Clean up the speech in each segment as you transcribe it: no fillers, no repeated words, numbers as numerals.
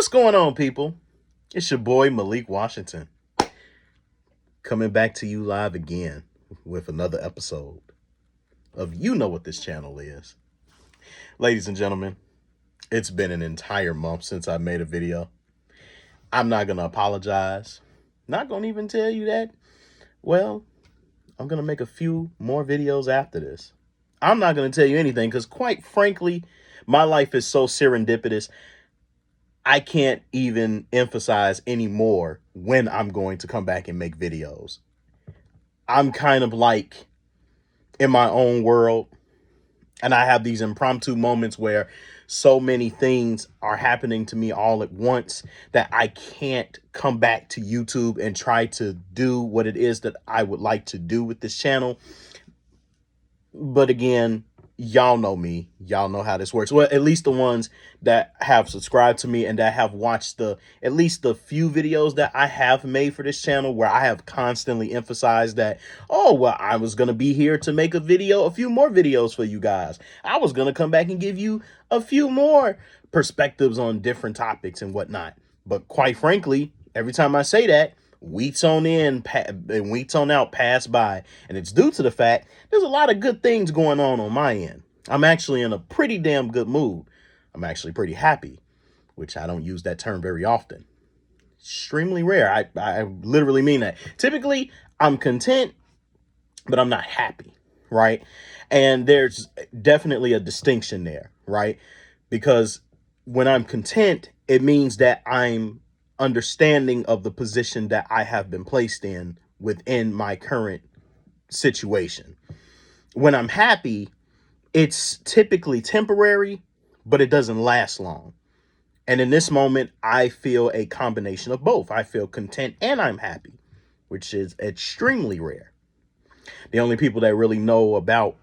What's going on, people? It's your boy Malik Washington coming back to you live again with another episode of You Know What This Channel Is. Ladies and gentlemen, it's been an entire month since I made a video. I'm not going to apologize. Not going to even tell you that, well, I'm going to make a few more videos after this. I'm not going to tell you anything because, quite frankly, my life is so serendipitous. I can't even emphasize anymore when I'm going to come back and make videos. I'm kind of like in my own world, and I have these impromptu moments where so many things are happening to me all at once that I can't come back to YouTube and try to do what it is that I would like to do with this channel. But again, y'all know me. Y'all know how this works. Well, at least the ones that have subscribed to me and that have watched at least the few videos that I have made for this channel, where I have constantly emphasized that, oh, well, I was going to be here to make a few more videos for you guys. I was going to come back and give you a few more perspectives on different topics and whatnot. But quite frankly, every time I say that, weeks on in and weeks on out pass by, and it's due to the fact there's a lot of good things going on my end. I'm actually in a pretty damn good mood. I'm actually pretty happy, which I don't use that term very often. Extremely rare. I literally mean that. Typically, I'm content, but I'm not happy, right? And there's definitely a distinction there, right? Because when I'm content, it means that I'm understanding of the position that I have been placed in within my current situation. When I'm happy, it's typically temporary, but it doesn't last long. And in this moment, I feel a combination of both. I feel content and I'm happy, which is extremely rare. The only people that really know about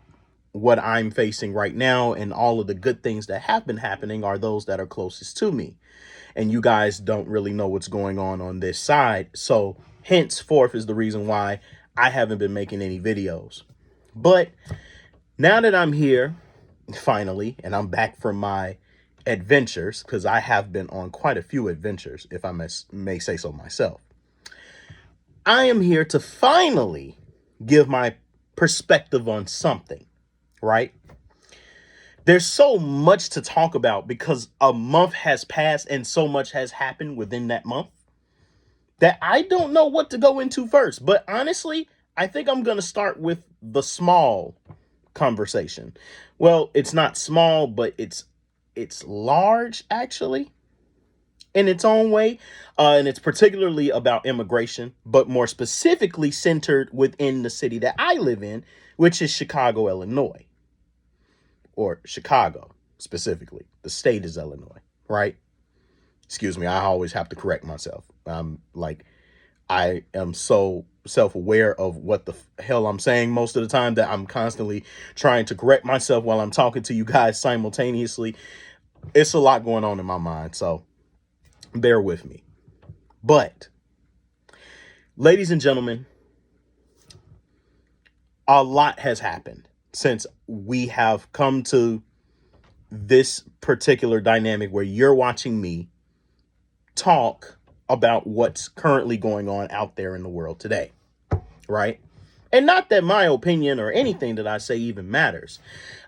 what I'm facing right now and all of the good things that have been happening are those that are closest to me. And you guys don't really know what's going on this side. So henceforth is the reason why I haven't been making any videos. But now that I'm here, finally, and I'm back from my adventures, because I have been on quite a few adventures, if I may say so myself, I am here to finally give my perspective on something, right? There's so much to talk about because a month has passed and so much has happened within that month that I don't know what to go into first. But honestly, I think I'm going to start with the small conversation. Well, it's not small, but it's large, actually, in its own way. And it's particularly about immigration, but more specifically centered within the city that I live in, which is Chicago, Illinois. Or Chicago, specifically. The state is Illinois, right? Excuse me, I always have to correct myself. I am so self-aware of what the hell I'm saying most of the time that I'm constantly trying to correct myself while I'm talking to you guys simultaneously. It's a lot going on in my mind, so bear with me. But, ladies and gentlemen, a lot has happened since we have come to this particular dynamic where you're watching me talk about what's currently going on out there in the world today, right? And not that my opinion or anything that I say even matters.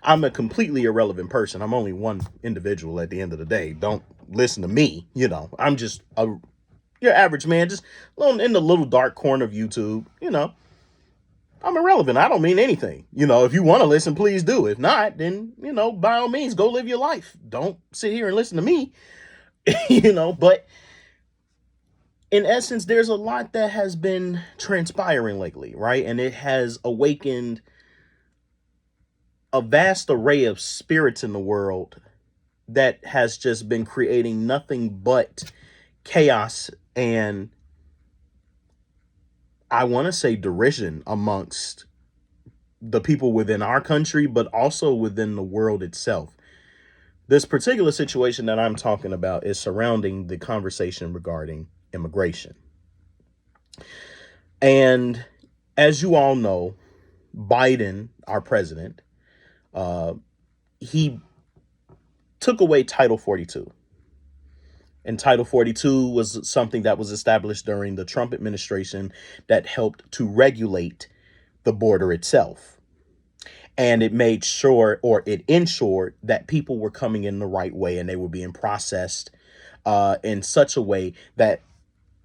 I'm a completely irrelevant person. I'm only one individual at the end of the day. Don't listen to me. I'm just your average man, just in the little dark corner of YouTube, I'm irrelevant. I don't mean anything. If you want to listen, please do. If not, then, by all means, go live your life. Don't sit here and listen to me, but in essence, there's a lot that has been transpiring lately, right? And it has awakened a vast array of spirits in the world that has just been creating nothing but chaos and, I want to say, derision amongst the people within our country, but also within the world itself. This particular situation that I'm talking about is surrounding the conversation regarding immigration. And as you all know, Biden, our president, he took away Title 42. And Title 42 was something that was established during the Trump administration that helped to regulate the border itself. And it made sure, or it ensured, that people were coming in the right way and they were being processed in such a way that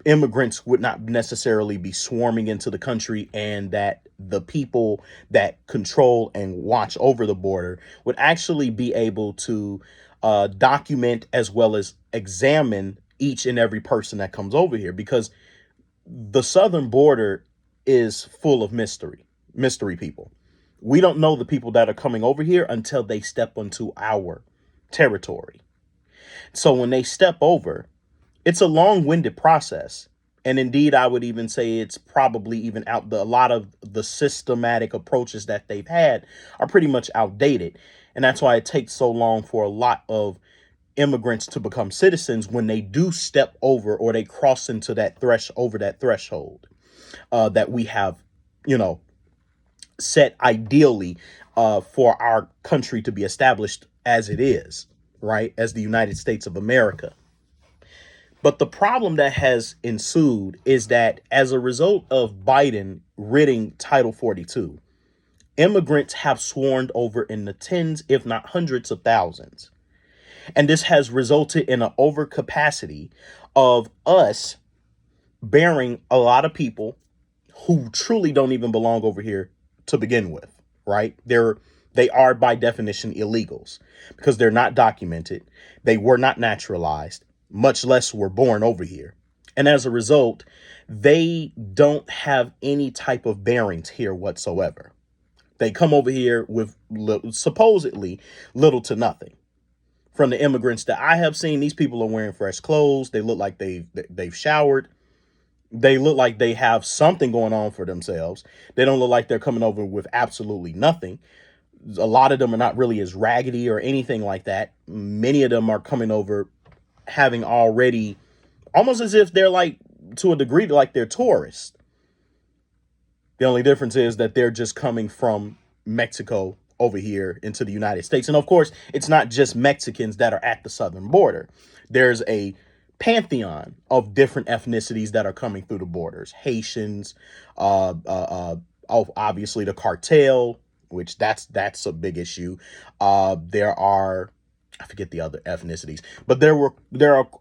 immigrants would not necessarily be swarming into the country, and that the people that control and watch over the border would actually be able to document as well as examine each and every person that comes over here, because the southern border is full of mystery people. We don't know the people that are coming over here until they step onto our territory. So when they step over, it's a long-winded process. And indeed, I would even say it's probably even a lot of the systematic approaches that they've had are pretty much outdated. And that's why it takes so long for a lot of immigrants to become citizens when they do step over, or they cross into that threshold that we have, set ideally for our country to be established as it is, right? As the United States of America. But the problem that has ensued is that as a result of Biden ridding Title 42, immigrants have swarmed over in the tens, if not hundreds of thousands. And this has resulted in an overcapacity of us bearing a lot of people who truly don't even belong over here to begin with, right? They are by definition illegals because they're not documented. They were not naturalized, much less were born over here. And as a result, they don't have any type of bearings here whatsoever. They come over here with supposedly little to nothing. From the immigrants that I have seen, these people are wearing fresh clothes. They look like they've showered. They look like they have something going on for themselves. They don't look like they're coming over with absolutely nothing. A lot of them are not really as raggedy or anything like that. Many of them are coming over having already, almost as if they're like, to a degree, like they're tourists. The only difference is that they're just coming from Mexico over here into the United States. And of course, it's not just Mexicans that are at the southern border. There's a pantheon of different ethnicities that are coming through the borders. Haitians, obviously the cartel, which that's a big issue. There are, I forget the other ethnicities, but there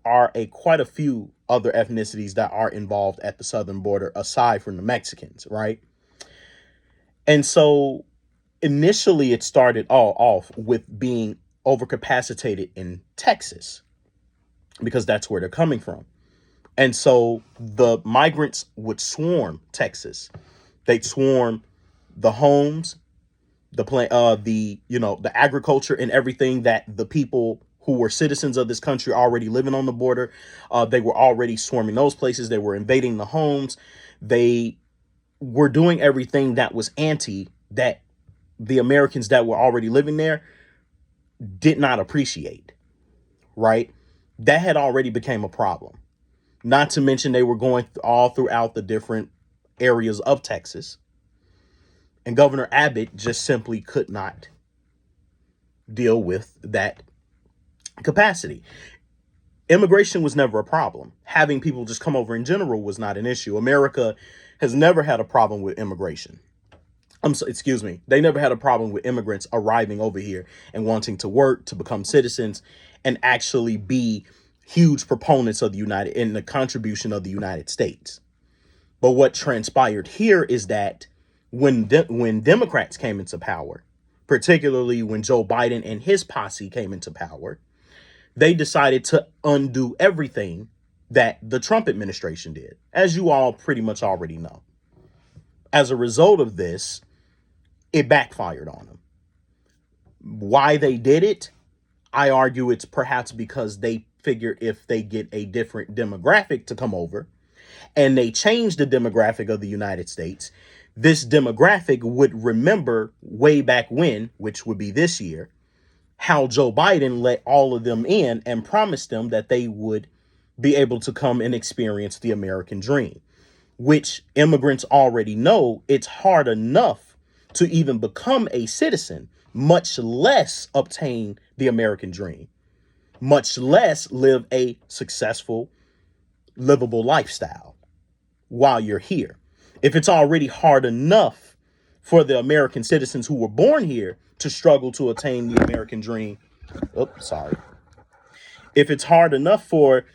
are quite a few other ethnicities that are involved at the southern border aside from the Mexicans, right? And so initially it started all off with being overcapacitated in Texas, because that's where they're coming from. And so the migrants would swarm Texas. They'd swarm the homes, the agriculture and everything that the people who were citizens of this country already living on the border. They were already swarming those places. They were invading the homes. They were doing everything that was that the Americans that were already living there did not appreciate, right? That had already became a problem. Not to mention they were going all throughout the different areas of Texas. And Governor Abbott just simply could not deal with that capacity. Immigration was never a problem. Having people just come over in general was not an issue. America has never had a problem with immigration. They never had a problem with immigrants arriving over here and wanting to work, to become citizens, and actually be huge proponents of the contribution of the United States. But what transpired here is that when Democrats came into power, particularly when Joe Biden and his posse came into power, they decided to undo everything that the Trump administration did, as you all pretty much already know. As a result of this, it backfired on them. Why they did it, I argue it's perhaps because they figured if they get a different demographic to come over and they change the demographic of the United States, this demographic would remember way back when, which would be this year, how Joe Biden let all of them in and promised them that they would be able to come and experience the American dream, which immigrants already know it's hard enough to even become a citizen, much less obtain the American dream. much less live a successful, livable lifestyle while you're here. If it's already hard enough for the American citizens who were born here to struggle to attain the American dream, if it's hard enough for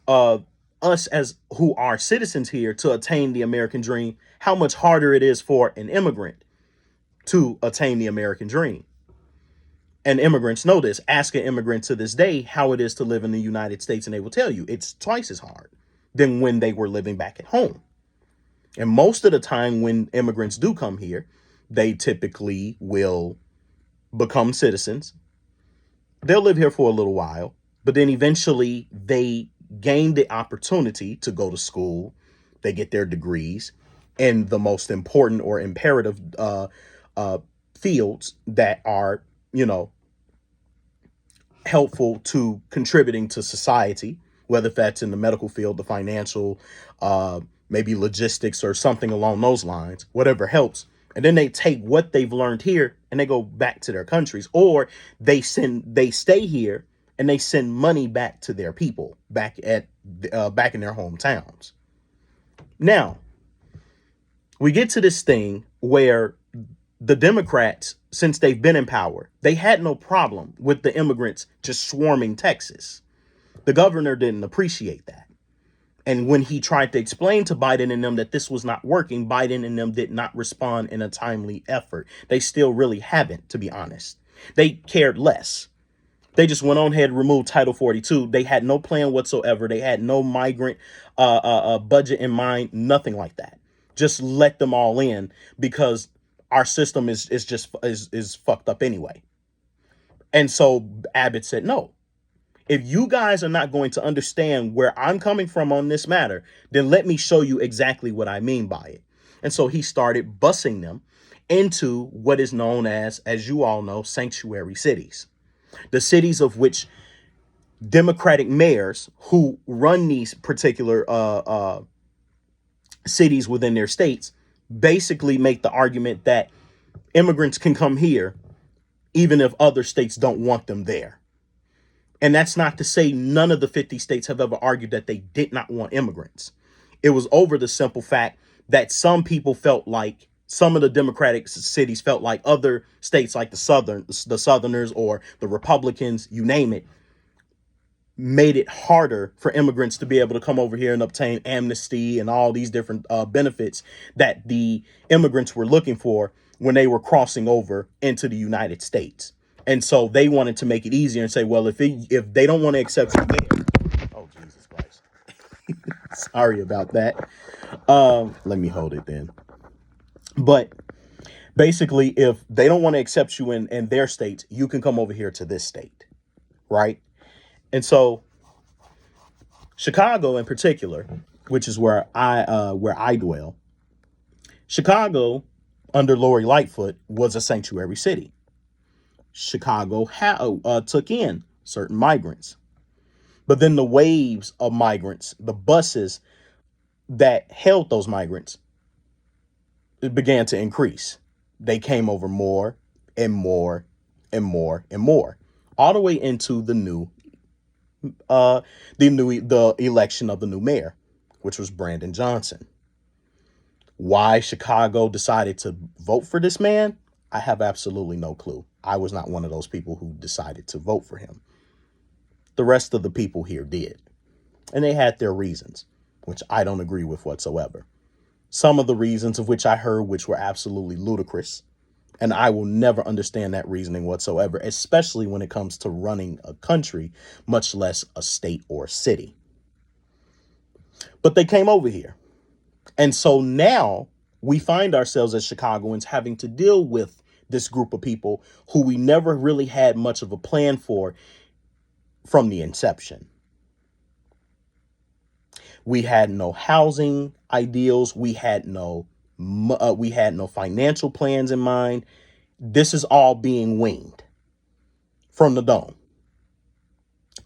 uh, us as who are citizens here to attain the American dream, how much harder it is for an immigrant to attain the American dream. And immigrants know this. Ask an immigrant to this day how it is to live in the United States, and they will tell you it's twice as hard than when they were living back at home. And most of the time when immigrants do come here, they typically will become citizens. They'll live here for a little while, but then eventually they gain the opportunity to go to school. They get their degrees in the most important or imperative fields that are, helpful to contributing to society, whether that's in the medical field, the financial, maybe logistics or something along those lines, whatever helps. And then they take what they've learned here and they go back to their countries, or they stay here and they send money back to their people back in their hometowns. Now, we get to this thing where the Democrats, since they've been in power, they had no problem with the immigrants just swarming Texas. The governor didn't appreciate that. And when he tried to explain to Biden and them that this was not working, Biden and them did not respond in a timely effort. They still really haven't, to be honest. They cared less. They just went on ahead and removed Title 42. They had no plan whatsoever. They had no migrant budget in mind, nothing like that. Just let them all in because our system is fucked up anyway. And so Abbott said, no, if you guys are not going to understand where I'm coming from on this matter, then let me show you exactly what I mean by it. And so he started busing them into what is known as you all know, sanctuary cities. The cities of which Democratic mayors who run these particular cities within their states basically make the argument that immigrants can come here even if other states don't want them there. And that's not to say none of the 50 states have ever argued that they did not want immigrants. It was over the simple fact that some people felt like some of the Democratic cities felt like other states like the Southerners or the Republicans, you name it, made it harder for immigrants to be able to come over here and obtain amnesty and all these different benefits that the immigrants were looking for when they were crossing over into the United States. And so they wanted to make it easier and say, well, if they don't want to accept you there. Oh, Jesus Christ. Sorry about that. Let me hold it then. But basically, if they don't want to accept you in their states, you can come over here to this state. Right. And so Chicago in particular, which is where I dwell, Chicago under Lori Lightfoot was a sanctuary city. Chicago took in certain migrants. But then the waves of migrants, the buses that held those migrants, it began to increase. They came over more and more and more and more, all the way into the election of the new mayor, which was Brandon Johnson. Why Chicago decided to vote for this man, I have absolutely no clue. I was not one of those people who decided to vote for him. The rest of the people here did. And they had their reasons, which I don't agree with whatsoever. Some of the reasons of which I heard, which were absolutely ludicrous. And I will never understand that reasoning whatsoever, especially when it comes to running a country, much less a state or city. But they came over here. And so now we find ourselves as Chicagoans having to deal with this group of people who we never really had much of a plan for from the inception. We had no housing ideals. We had no financial plans in mind. This is all being winged from the dome.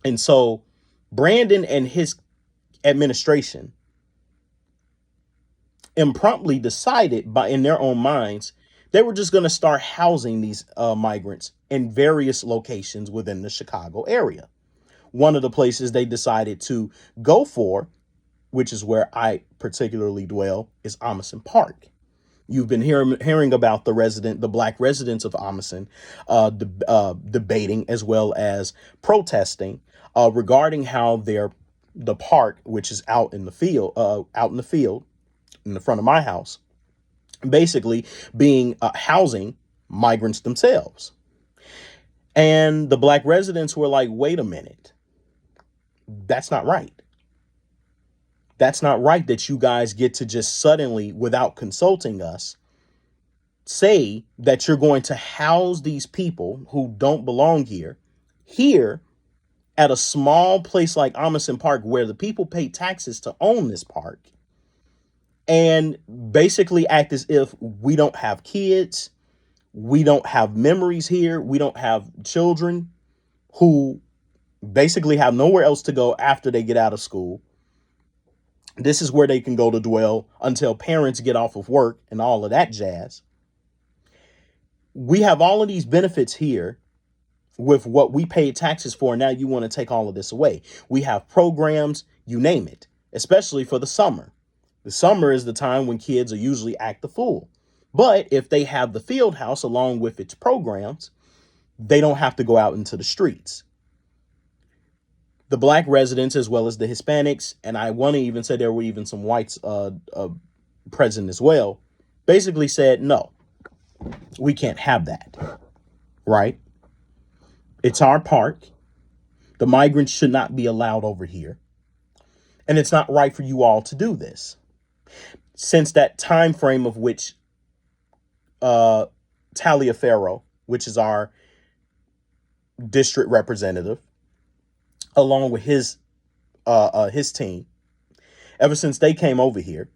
And so Brandon and his administration impromptu decided in their own minds, they were just going to start housing these migrants in various locations within the Chicago area, one of the places they decided to go for, which is where I particularly dwell, is Amundsen Park. You've been hearing about the black residents of Amundsen, debating as well as protesting regarding how the park, which is out in the field, in the front of my house, basically being housing migrants themselves. And the black residents were like, wait a minute, that's not right. That's not right that you guys get to just suddenly, without consulting us, say that you're going to house these people who don't belong here at a small place like Amundsen Park, where the people pay taxes to own this park, and basically act as if we don't have kids, we don't have memories here, we don't have children who basically have nowhere else to go after they get out of school. This is where they can go to dwell until parents get off of work and all of that jazz. We have all of these benefits here with what we paid taxes for. Now you want to take all of this away. We have programs, you name it, especially for the summer. The summer is the time when kids are usually act the fool. But if they have the field house along with its programs, they don't have to go out into the streets. The black residents, as well as the Hispanics, and I want to even say there were even some whites present as well, basically said, no, we can't have that, right? It's our park. The migrants should not be allowed over here. And it's not right for you all to do this. Since that time frame of which Taliaferro, which is our district representative, along with his team, ever since they came over here,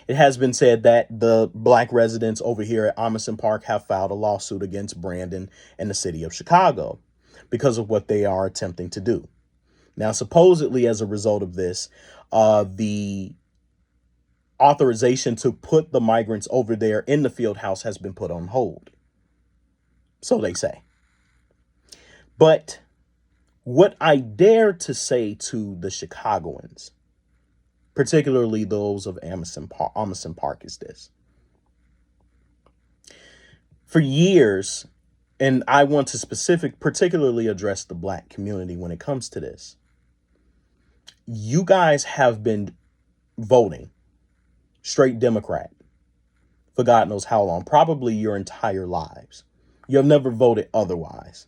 it has been said that the black residents over here at Amundsen Park have filed a lawsuit against Brandon and the city of Chicago because of what they are attempting to do. Now, supposedly as a result of this, the authorization to put the migrants over there in the field house has been put on hold. So they say. But what I dare to say to the Chicagoans, particularly those of Amundsen Park, is this. For years, and I want to particularly address the black community when it comes to this, you guys have been voting straight Democrat for God knows how long, probably your entire lives. You have never voted otherwise.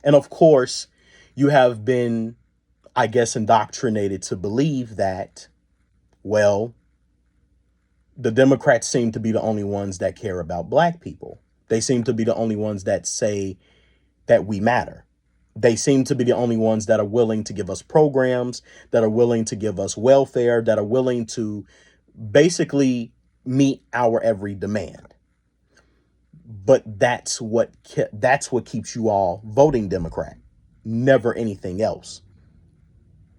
And of course, you have been, I guess, indoctrinated to believe that, well, the Democrats seem to be the only ones that care about black people. They seem to be the only ones that say that we matter. They seem to be the only ones that are willing to give us programs, that are willing to give us welfare, that are willing to basically meet our every demand. But that's what keeps you all voting Democrat, never anything else.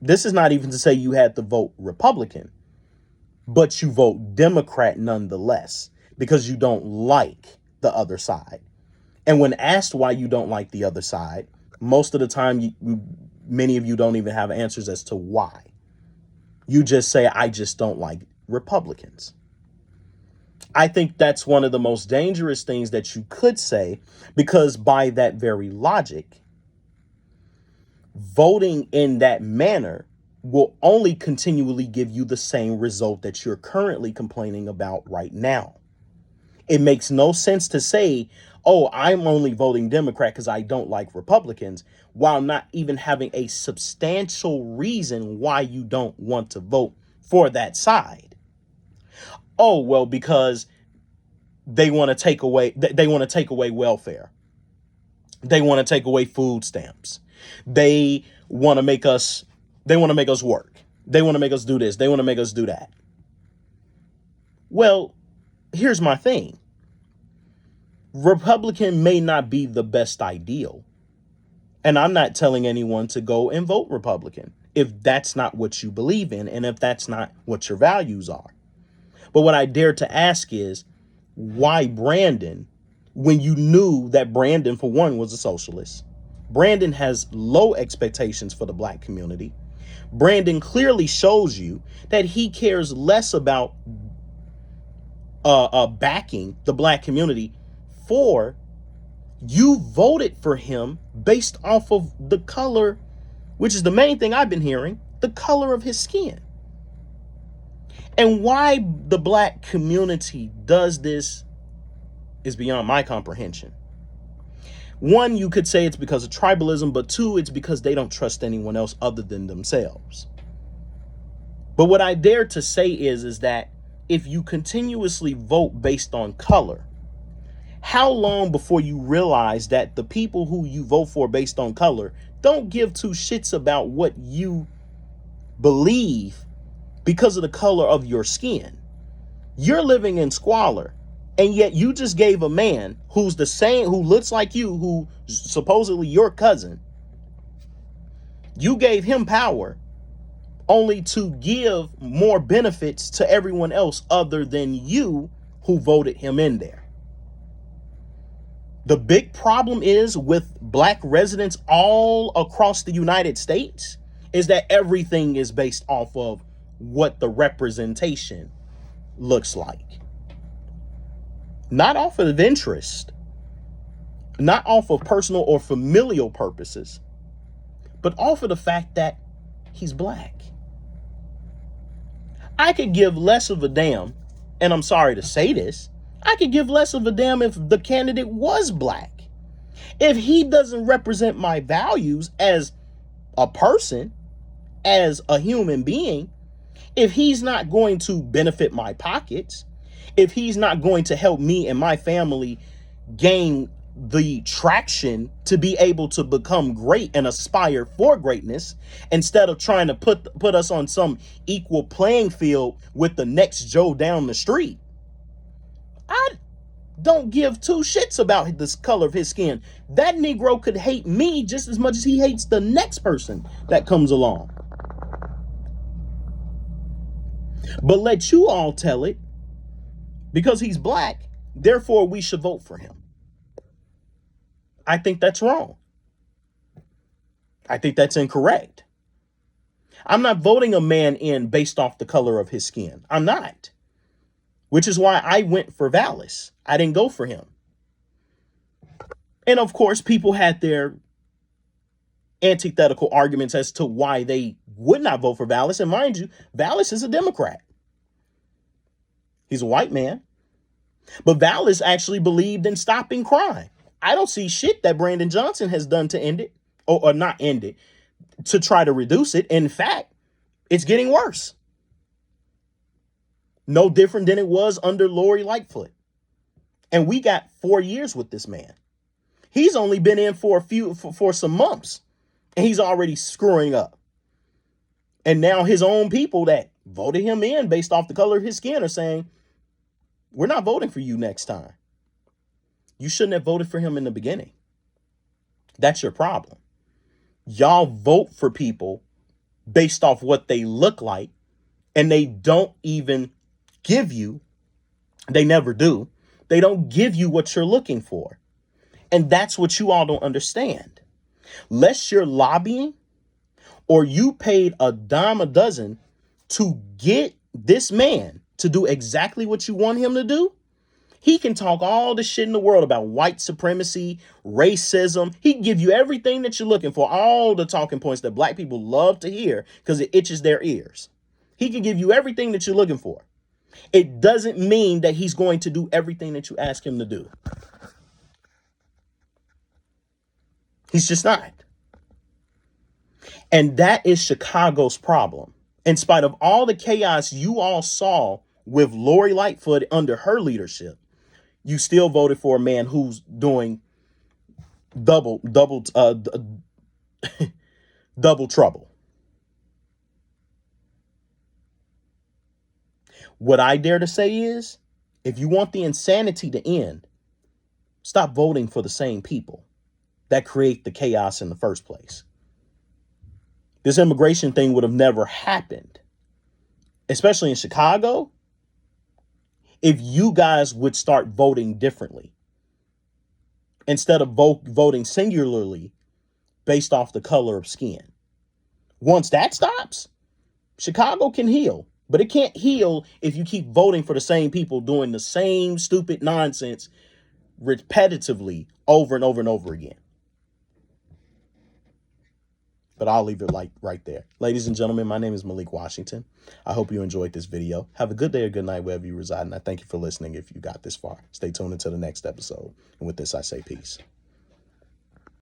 This is not even to say you had to vote Republican, but you vote Democrat nonetheless because you don't like the other side. And when asked why you don't like the other side, most of the time, many of you don't even have answers as to why. You just say, I just don't like Republicans. I think that's one of the most dangerous things that you could say, because by that very logic, voting in that manner will only continually give you the same result that you're currently complaining about right now. It makes no sense to say, oh, I'm only voting Democrat because I don't like Republicans, while not even having a substantial reason why you don't want to vote for that side. Oh, well, because they want to take away welfare. They want to take away food stamps. They want to make us work. They want to make us do this. They want to make us do that. Well, here's my thing. Republican may not be the best ideal. And I'm not telling anyone to go and vote Republican if that's not what you believe in and if that's not what your values are. But what I dare to ask is, why Brandon, when you knew that Brandon, for one, was a socialist? Brandon has low expectations for the black community. Brandon clearly shows you that he cares less about backing the black community. For you voted for him based off of the color, which is the main thing I've been hearing, the color of his skin. And why the black community does this is beyond my comprehension. One, you could say it's because of tribalism, but two, it's because they don't trust anyone else other than themselves. But what I dare to say is that if you continuously vote based on color, how long before you realize that the people who you vote for based on color don't give two shits about what you believe because of the color of your skin? You're living in squalor, and yet you just gave a man who's the same, who looks like you, who supposedly your cousin, you gave him power only to give more benefits to everyone else other than you who voted him in there. The big problem is with black residents all across the United States is that everything is based off of what the representation looks like. Not off of interest, not off of personal or familial purposes, but off of the fact that he's black. I could give less of a damn, and I'm sorry to say this, I could give less of a damn if the candidate was black. If he doesn't represent my values as a person, as a human being, if he's not going to benefit my pockets, if he's not going to help me and my family gain the traction to be able to become great and aspire for greatness, instead of trying to put us on some equal playing field with the next Joe down the street, I don't give two shits about the color of his skin. That Negro could hate me just as much as he hates the next person that comes along. But let you all tell it, because he's black, therefore we should vote for him. I think that's wrong. I think that's incorrect. I'm not voting a man in based off the color of his skin. I'm not. Which is why I went for Vallis. I didn't go for him. And of course, people had their antithetical arguments as to why they would not vote for Vallis. And mind you, Vallis is a Democrat. He's a white man. But Vallis actually believed in stopping crime. I don't see shit that Brandon Johnson has done to end it, or not end it, to try to reduce it. In fact, it's getting worse. No different than it was under Lori Lightfoot. And we got 4 years with this man. He's only been in for some months, and he's already screwing up. And now his own people that voted him in based off the color of his skin are saying, we're not voting for you next time. You shouldn't have voted for him in the beginning. That's your problem. Y'all vote for people based off what they look like, and they don't even give you, they never do, they don't give you what you're looking for. And that's what you all don't understand. Lest you're lobbying, or you paid a dime a dozen to get this man to do exactly what you want him to do, he can talk all the shit in the world about white supremacy, racism. He can give you everything that you're looking for, all the talking points that black people love to hear because it itches their ears. He can give you everything that you're looking for. It doesn't mean that he's going to do everything that you ask him to do. He's just not. And that is Chicago's problem. In spite of all the chaos you all saw with Lori Lightfoot under her leadership, you still voted for a man who's doing double trouble. What I dare to say is, if you want the insanity to end, stop voting for the same people that create the chaos in the first place. This immigration thing would have never happened, especially in Chicago, if you guys would start voting differently. Instead of voting singularly based off the color of skin. Once that stops, Chicago can heal. But it can't heal if you keep voting for the same people doing the same stupid nonsense repetitively over and over and over again. But I'll leave it like right there. Ladies and gentlemen, my name is Malik Washington. I hope you enjoyed this video. Have a good day or good night wherever you reside. And I thank you for listening if you got this far. Stay tuned until the next episode. And with this, I say peace.